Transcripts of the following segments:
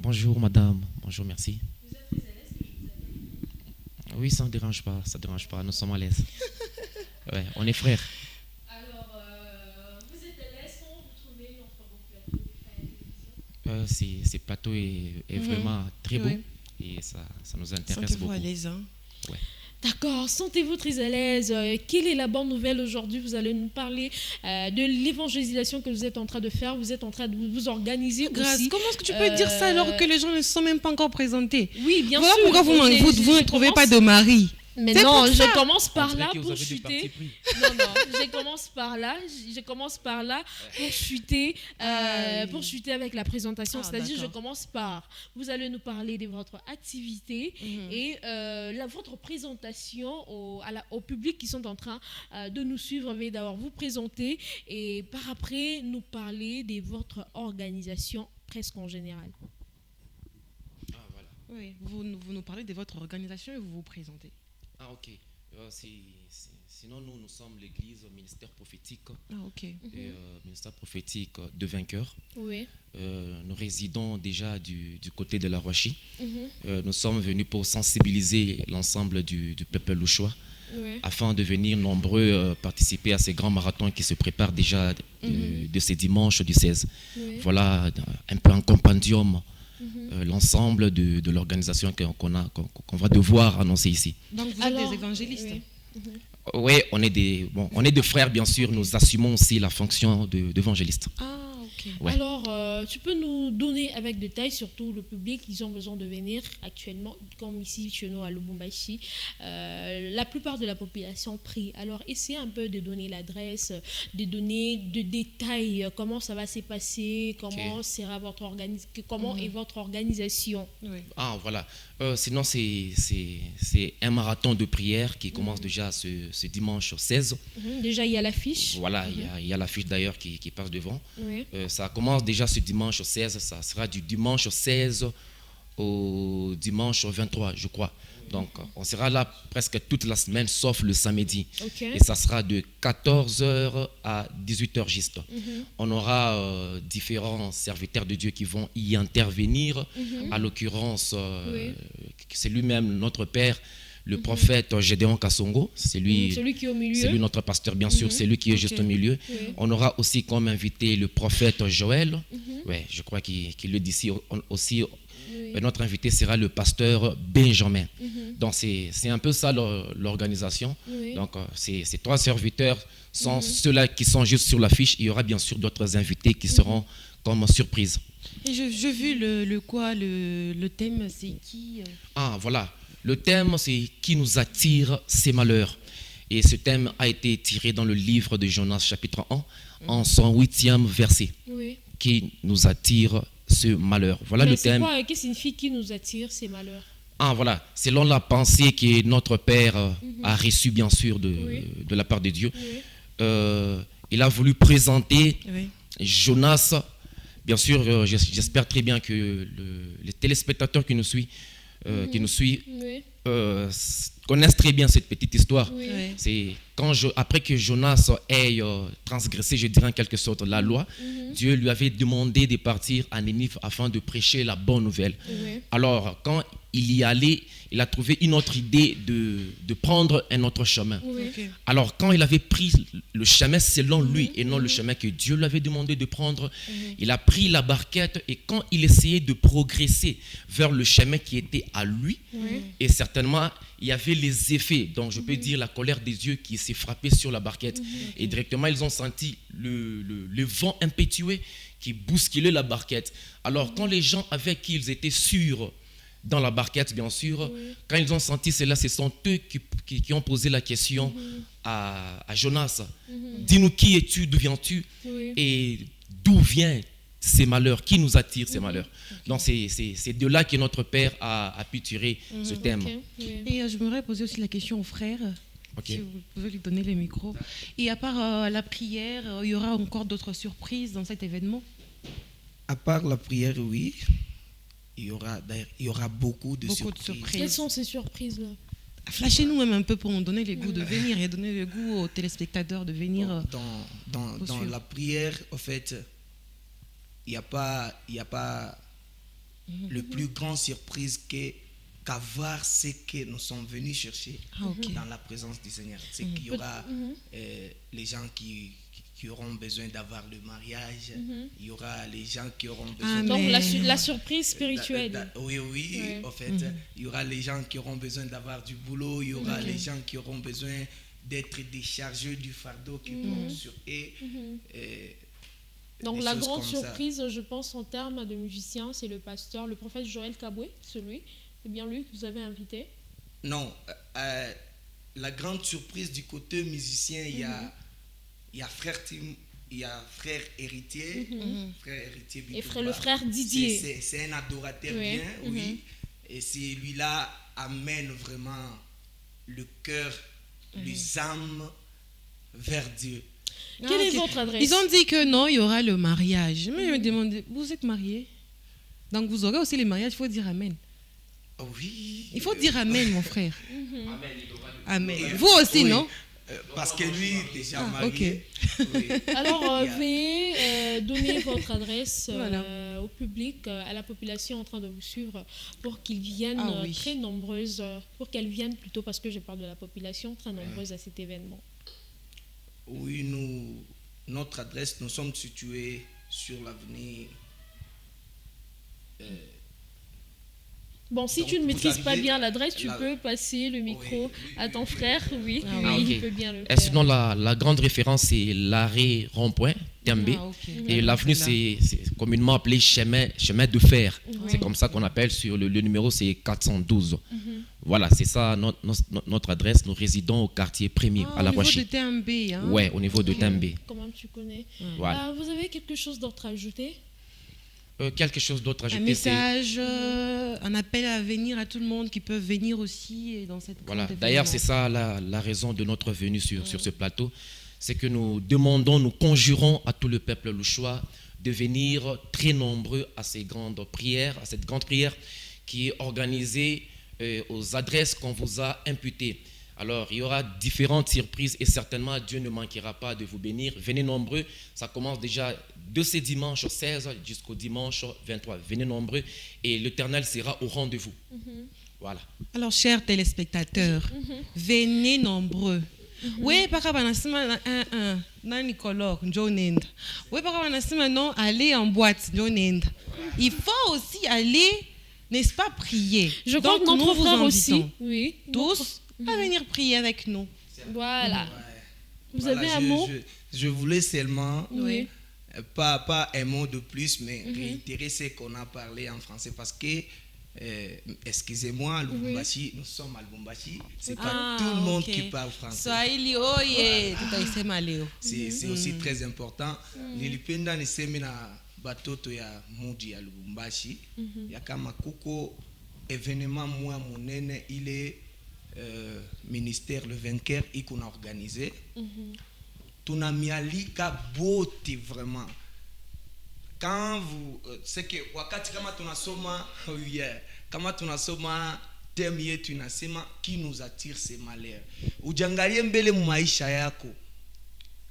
Bonjour madame, bonjour, merci. Oui, ça ne dérange pas, ça ne dérange pas, nous sommes à l'aise. Ouais, on est frères. Vous êtes à l'aise quand vous trouvez notre beau plateau à la télévision. Ce plateau est vraiment très beau Oui. et ça nous intéresse Sentez-vous à beaucoup. l'aise. Hein. Ouais. D'accord, sentez-vous très à l'aise. Quelle est la bonne nouvelle aujourd'hui? Vous allez nous parler de l'évangélisation que vous êtes en train de faire. Vous êtes en train de vous organiser Grâce, aussi. comment est-ce que tu peux dire ça alors que les gens ne se sont même pas encore présentés? Oui, bien Voilà sûr. pourquoi vous ne trouvez pas de mari. Mais C'est non, pour ça. je commence On par dirait là que vous pour avez du parti chuter. pris. Non, non, je commence par là pour chuter avec la présentation. Ah, C'est-à-dire, je d'accord. commence par, vous allez nous parler de votre activité et votre présentation au public qui sont en train de nous suivre. Veuillez d'abord vous présenter et par après nous parler de votre organisation presque en général. Ah voilà. Oui, vous nous parlez de votre organisation et vous vous présentez. Ah ok. Sinon nous sommes l'église au ministère prophétique, Ah, ok. ministère prophétique de vainqueurs. Oui. Nous résidons déjà du côté de la Rochie. Nous sommes venus pour sensibiliser l'ensemble du peuple louchois Oui. afin de venir nombreux participer à ces grands marathons qui se préparent déjà de ces dimanches du 16. Oui. Voilà un peu un compendium, l'ensemble de l'organisation qu'on va devoir annoncer ici. Donc vous Alors, êtes des évangélistes. oui. Oui, on est des frères, bien sûr. Nous assumons aussi la fonction d'évangéliste. Ah, ok. Ouais. Alors, tu peux nous donner avec détail, surtout le public, ils ont besoin de venir actuellement, comme ici chez nous à Lubumbashi. La plupart de la population prie. Alors, essayez un peu de donner l'adresse, de donner de détails, comment ça va se passer, comment sera comment est votre organisation. Oui. Ah, voilà. Sinon, c'est un marathon de prière qui commence déjà ce dimanche 16. Déjà, il y a l'affiche. Voilà, il y a l'affiche d'ailleurs qui passe devant. Oui. Ça commence déjà ce dimanche 16. Ça sera du dimanche 16 au dimanche 23, je crois. Donc, on sera là presque toute la semaine, sauf le samedi. Ok. Et ça sera de 14h à 18h juste. On aura différents serviteurs de Dieu qui vont y intervenir. À l'occurrence, c'est lui-même, notre père, le prophète Gédéon Kassongo. C'est lui, Celui qui est au milieu. c'est lui notre pasteur, bien sûr. C'est lui qui est juste au milieu. Oui. On aura aussi comme invité le prophète Joël. Ouais, je crois qu'il le dit ici aussi. Notre invité sera le pasteur Benjamin. Donc c'est un peu ça l'organisation. Oui. Donc ces trois serviteurs sont ceux-là qui sont juste sur l'affiche. Il y aura bien sûr d'autres invités qui seront comme surprise. Et je vu le thème, c'est qui Ah voilà, le thème c'est qui nous attire ces malheurs. Et ce thème a été tiré dans le livre de Jonas chapitre 1 en son 8e verset. Oui. Qui nous attire ce malheur. Voilà Mais le c'est thème. quoi, qu'est-ce qui signifie qui nous attire ces malheurs? Ah voilà, selon la pensée que notre Père a reçue bien sûr de la part de Dieu, il a voulu présenter Jonas. Bien sûr, j'espère très bien que les téléspectateurs qui nous suivent, connaissent très bien cette petite histoire. Oui. Oui. C'est après que Jonas ait transgressé, je dirais en quelque sorte, la loi, Dieu lui avait demandé de partir à Nénive afin de prêcher la bonne nouvelle. Oui. Alors, quand il y allait, il a trouvé une autre idée de prendre un autre chemin. Oui. Ok. Alors, quand il avait pris le chemin selon lui et non le chemin que Dieu lui avait demandé de prendre, il a pris la barquette et quand il essayait de progresser vers le chemin qui était à lui, et certainement, il y avait les effets, donc je peux dire la colère des dieux qui s'est frappée sur la barquette. Et directement, ils ont senti le vent impétueux qui bousculait la barquette. Alors, quand les gens avec qui ils étaient sûrs dans la barquette, bien sûr, quand ils ont senti cela, ce sont eux qui ont posé la question à Jonas. Dis-nous qui es-tu, d'où viens-tu et d'où viennent ces malheurs, qui nous attire ces malheurs. Donc c'est de là que notre Père a pu tirer ce thème. Ok. Oui. Et je voudrais poser aussi la question au frère, Ok. si vous pouvez lui donner le micro. Et à part la prière, il y aura encore d'autres surprises dans cet événement? À part la prière, oui, il y aura beaucoup de Beaucoup de surprises. surprises. Quelles sont ces surprises-là? Flashez-nous même un peu pour nous donner le goût de venir et donner le goût aux téléspectateurs de venir. Dans suivre. la prière, en fait, il n'y a pas le plus grand surprise qu'avoir ce que nous sommes venus chercher dans la présence du Seigneur. C'est qu'il y aura les gens qui auront besoin d'avoir le mariage, il y aura les gens qui auront besoin... Donc la surprise spirituelle. Oui, en fait, il y aura les gens qui auront besoin d'avoir du boulot, il y aura les gens qui auront besoin d'être déchargés du fardeau qu'ils portent sur eux. Donc la grande surprise, je pense, en termes de musiciens, c'est le pasteur, le prophète Joël Kaboué, c'est bien lui que vous avez invité. Non, la grande surprise du côté musicien, il y a frère Tim, il y a frère héritier, et le frère Didier. C'est un adorateur bien, oui. Et celui-là amène vraiment le cœur, les âmes vers Dieu. Quelle est votre adresse? Ils ont dit que non, il y aura le mariage. Mais je me demande, vous êtes mariés? Donc vous aurez aussi les mariages, il faut dire Amen. Oui. Il faut dire Amen, mon frère. Amen. Et Vous aussi, non? Parce que lui, déjà marié. Oui. Alors, veuillez donner votre adresse au public, à la population en train de vous suivre, pour qu'ils viennent très nombreuses, pour qu'elles viennent plutôt, parce que je parle de la population, très nombreuse à cet événement. Oui, notre adresse, nous sommes situés sur l'avenue... Bon, si tu ne maîtrises pas bien l'adresse, tu peux passer le micro à ton frère. Oui, il peut bien le faire. Sinon, la grande référence, c'est l'arrêt rond-point, Tembe. Et l'avenue, c'est communément appelé chemin de fer. C'est comme ça qu'on appelle, sur le numéro, c'est 412. Voilà, c'est ça notre adresse. Nous résidons au quartier premier, à La Rochie. Au niveau de Tembe. Hein? Oui, au niveau de Tembe. Comment tu connais? Voilà. Vous avez quelque chose d'autre à ajouter? Quelque chose d'autre à ajouter. Un message, un appel à venir à tout le monde qui peuvent venir aussi dans cette grande événement. D'ailleurs, c'est ça la raison de notre venue sur ce plateau. C'est que nous demandons, nous conjurons à tout le peuple louchois de venir très nombreux à cette grande prière qui est organisée aux adresses qu'on vous a imputées. Alors, il y aura différentes surprises et certainement Dieu ne manquera pas de vous bénir. Venez nombreux, ça commence déjà de ce dimanche 16 jusqu'au dimanche 23. Venez nombreux et l'Éternel sera au rendez-vous. Voilà. Alors, chers téléspectateurs, venez nombreux. Oui, aller en boîte, il faut aussi aller, n'est-ce pas, prier. Je crois que notre frère aussi, tous à venir prier avec nous. Voilà. Vous avez un mot? Je voulais seulement, pas un mot de plus, mais réitérer ce qu'on a parlé en français parce que, excusez-moi, à Lubumbashi, nous sommes à Lubumbashi, c'est pas tout le monde qui parle français. C'est aussi très important. Nilipenda niseme na batoto ya muji ya Lubumbashi, ya kama kuko événement moya munene ile ministère le vainqueur iko na organisé. Tunamialika bote vraiment. Quand vous c'est que wakati kama tunasoma thème yetu inasema qui nous attire ces malheurs. Ujangalie mbele mu maisha yako.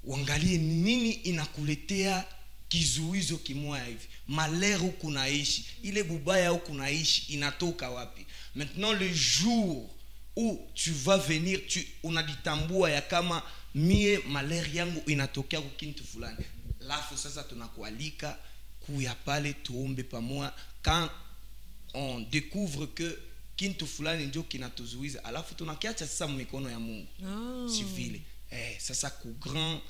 Uangalie nini inakuletea kizuizo kimoya hivi. Malheur huku naishi, ile bubaya huku naishi inatoka wapi? Maintenant le jour où tu vas venir, unajitambua ya kama mie malheur yangu inatokea kwa kitu fulani. Lafu sasa tunakualika kuya pale tuombe pamoja. Quand on découvre que kitu fulani ndio kinatuzuiza, alafu tunakiacha sasa mikono ya Mungu. Si vile. Sasa ku grand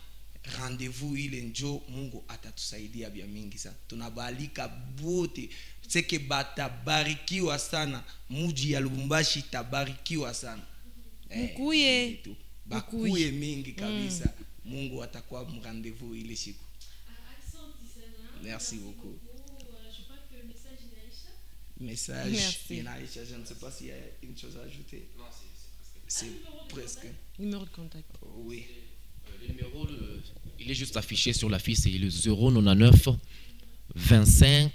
rendez-vous ile njo Mungu atatusaidia bia mingi sana. Tunabalika bote seke batabarikiwa sana, muji ya Lubumbashi tabarikiwa sana. Bakuye mingi kabisa. Mungu atakuwa rendez-vous ile siku. Merci beaucoup. Je crois que le message Message Inaïcha, je ne sais pas s'il y a une chose à ajouter. Non, c'est presque. Numéro de contact. Oui. Le numéro, il est juste affiché sur la fiche, c'est le 099 25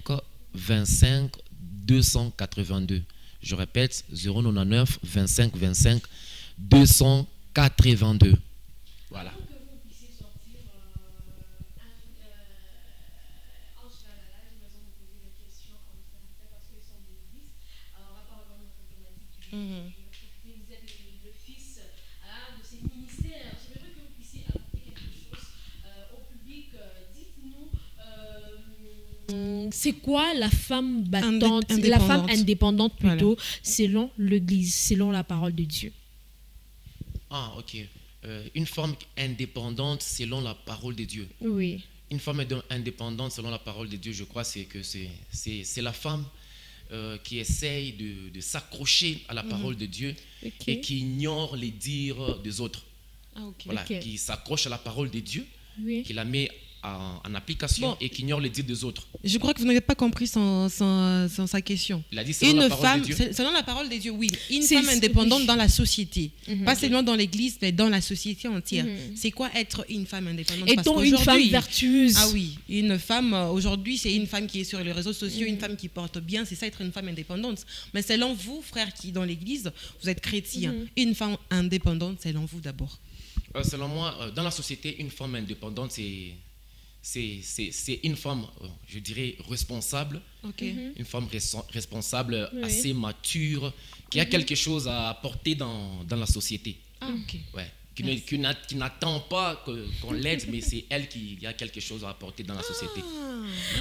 25 282. Je répète, 099 25 25 282. Voilà. C'est quoi la femme battante, la femme indépendante plutôt, selon l'Église, selon la parole de Dieu? Ah, ok. Une femme indépendante selon la parole de Dieu. Oui. Une femme indépendante selon la parole de Dieu, je crois, c'est la femme qui essaye de s'accrocher à la parole de Dieu et qui ignore les dires des autres. Voilà, qui s'accroche à la parole de Dieu, qui la met en application et qui ignore les dires des autres. Je crois que vous n'avez pas compris sa question. Il a dit selon la parole de Dieu. Selon la parole de Dieu, oui. Une femme indépendante dans la société. Pas seulement dans l'église, mais dans la société entière. C'est quoi être une femme indépendante? Est-on une femme vertueuse? Ah oui, une femme, aujourd'hui, c'est une femme qui est sur les réseaux sociaux, une femme qui porte bien, c'est ça être une femme indépendante. Mais selon vous, frère, qui dans l'église, vous êtes chrétien, une femme indépendante, selon vous d'abord? Selon moi, dans la société, une femme indépendante, c'est une femme, je dirais, responsable, une femme responsable, assez mature, qui a quelque chose à apporter dans la société. Ouais. Qui n'attend pas qu'on l'aide, mais c'est elle qui a quelque chose à apporter dans la société.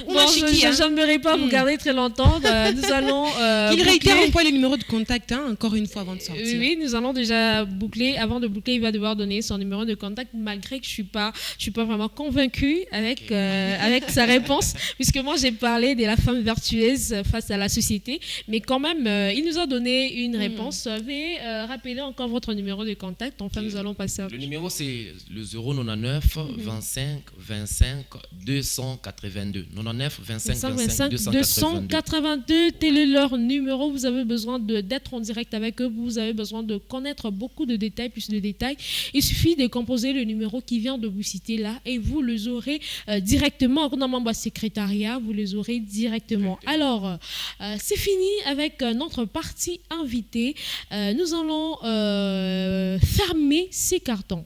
Bon, je n'aimerais pas vous garder très longtemps. Nous allons il réitère un peu le numéro de contact, encore une fois avant de sortir. Oui, nous allons déjà boucler. Avant de boucler, il va devoir donner son numéro de contact, malgré que je suis pas vraiment convaincue avec sa réponse, puisque moi j'ai parlé de la femme vertueuse face à la société, mais quand même, il nous a donné une réponse. Veuillez rappeler encore votre numéro de contact. Enfin, nous allons passer. Le numéro, c'est le 099 25 25 282. 99 25 25 282. Tel est leur numéro. Vous avez besoin d'être en direct avec eux. Vous avez besoin de connaître beaucoup de détails, plus de détails. Il suffit de composer le numéro qui vient de vous citer là et vous les aurez directement. Dans mon secrétariat, vous les aurez directement. Alors, c'est fini avec notre partie invitée. Nous allons fermer ces cartons.